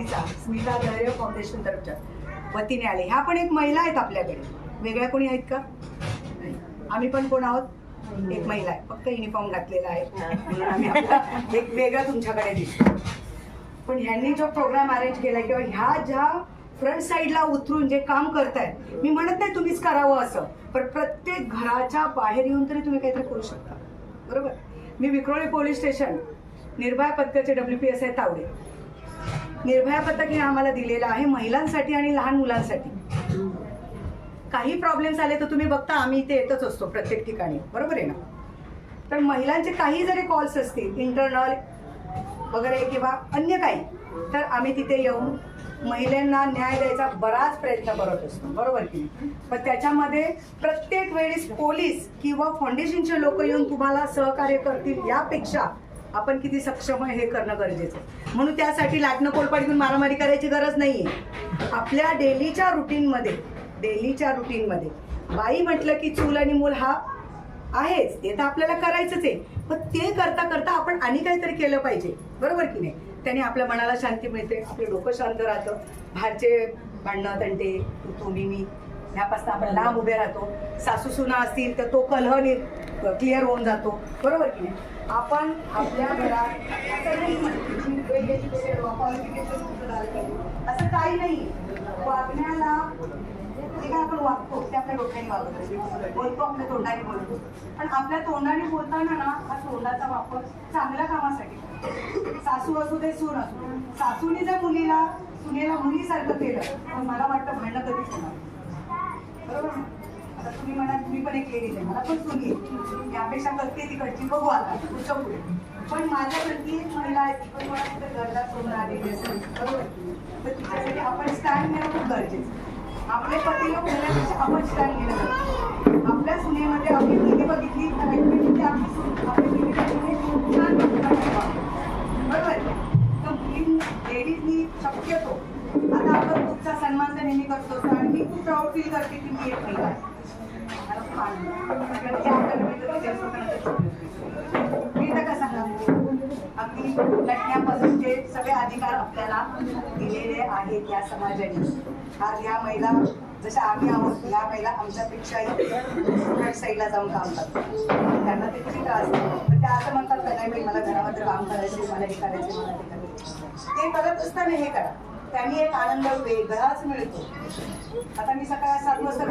मुलीचा स्मिता धैर्य फाउंडेशन तर्फे वतीने आले. ह्या पण एक महिला आहेत आपल्याकडे. वेगळ्या कोणी आहेत का? आम्ही पण कोण आहोत? एक महिला आहे, फक्त युनिफॉर्म घातलेला आहे म्हणून आम्ही एक वेगळं तुमच्याकडे दिसतो. पण ह्यांनी जो प्रोग्राम अरेंज केलाय किंवा ह्या ज्या फ्रंट साईडला उतरून जे काम करतायत, मी म्हणत नाही तुम्हीच करावं असं, पण प्रत्येक घराच्या बाहेर येऊन तरी तुम्ही काहीतरी करू शकता. बरोबर. मी विक्रोळी पोलीस स्टेशन निर्भया पथकाचे WPS आहे तावडे. निर्भया पथक हे आम्हाला दिलेलं आहे महिलांसाठी आणि लहान मुलांसाठी. काही प्रॉब्लेम्स आले तर तुम्ही बघता आम्ही इथे येतच असतो प्रत्येक ठिकाणी. बरोबर आहे ना? तर महिलांचे काही जरी कॉल्स असतील इंटरनल वगैरे किंवा अन्य काही, तर आम्ही तिथे येऊन महिलांना न्याय द्यायचा बराच प्रयत्न करत असतो. बरोबर की नाही? पण त्याच्यामध्ये प्रत्येक वेळेस पोलीस किंवा फाउंडेशनचे लोक येऊन तुम्हाला सहकार्य करतील यापेक्षा आपण किती सक्षम आहे हे करणं गरजेचं आहे. म्हणून त्यासाठी लाटणं पोलपाट घेऊन मारामारी करायची गरज नाहीये. आपल्या डेलीच्या रुटीनमध्ये बाई म्हटलं की चूल आणि मूल हा आहेच, ते तर आपल्याला करायचंच आहे. पण ते करता करता आपण आणि काहीतरी केलं पाहिजे. बरोबर की नाही? त्याने आपल्या मनाला शांती मिळते, आपलं डोकं शांत राहतं. बाहेरचे भांडणं तंटे तू मी ह्यापासून आपण लांब उभे राहतो. सासू सुना असतील तर तो कलह क्लिअर होऊन जातो. बरोबर की नाही? आपण आपल्या घरात असं काही नाही. वागण्याला जे काय आपण वागतो ते आपल्या डोक्याने वागतो, बोलतो आपल्या तोंडाने बोलतो. पण आपल्या तोंडाने बोलताना ना हा तोंडाचा वापर चांगल्या कामासाठी. सासू असू दे सून असू दे, सासूने जर सुनेला मुलीसारखं केलं तर मला वाटतं भांडणं कधीच होणार. बरोबर. आता तुम्ही म्हणा तुम्ही पण एक लेडीज आहे, मला पण सुनी आहे, यापेक्षा करते तिकडची बघू आता पुढच्या पुढे. पण माझ्याकडची एक महिला आहे ती पण मला तिथे घरला सोडून आलेली असेल. बरोबर. तर तिच्यासाठी आपण स्टँड घेणं खूप गरजेचं. आपले पती लोक घेण्यापेक्षा आपण स्टँड घेणं गरजेचं. आपल्या सुनेमध्ये आपली मुलगी बघितली तर ऍक्च्युअली आपली सून आपली मुलगी छान बरोबर. तर मुली लेडीजनी शक्यतो आता आपण खूपचा सन्मान तर नेहमी करतो आणि मी खूप प्राऊड फील करते की मी एक महिला आहे. मी तर कसं सांगा अगदी लटण्यापासूनचे सगळे अधिकार आपल्याला दिलेले आहेत या समाजाने. आज या महिला जशा आम्ही आहोत, या महिला आमच्यापेक्षाही फ्रंट साईडला जाऊन काम करतात. त्यांना ते किती त्रास पण त्या असं म्हणतात का नाही बाई मला घरामध्ये काम करायचे, मला हे करायचे, मला ते करायचे. ते करत असताना हे करा, त्यांनी एक आनंद वेगळाच मिळतो. आता मी सकाळी 7 वाजता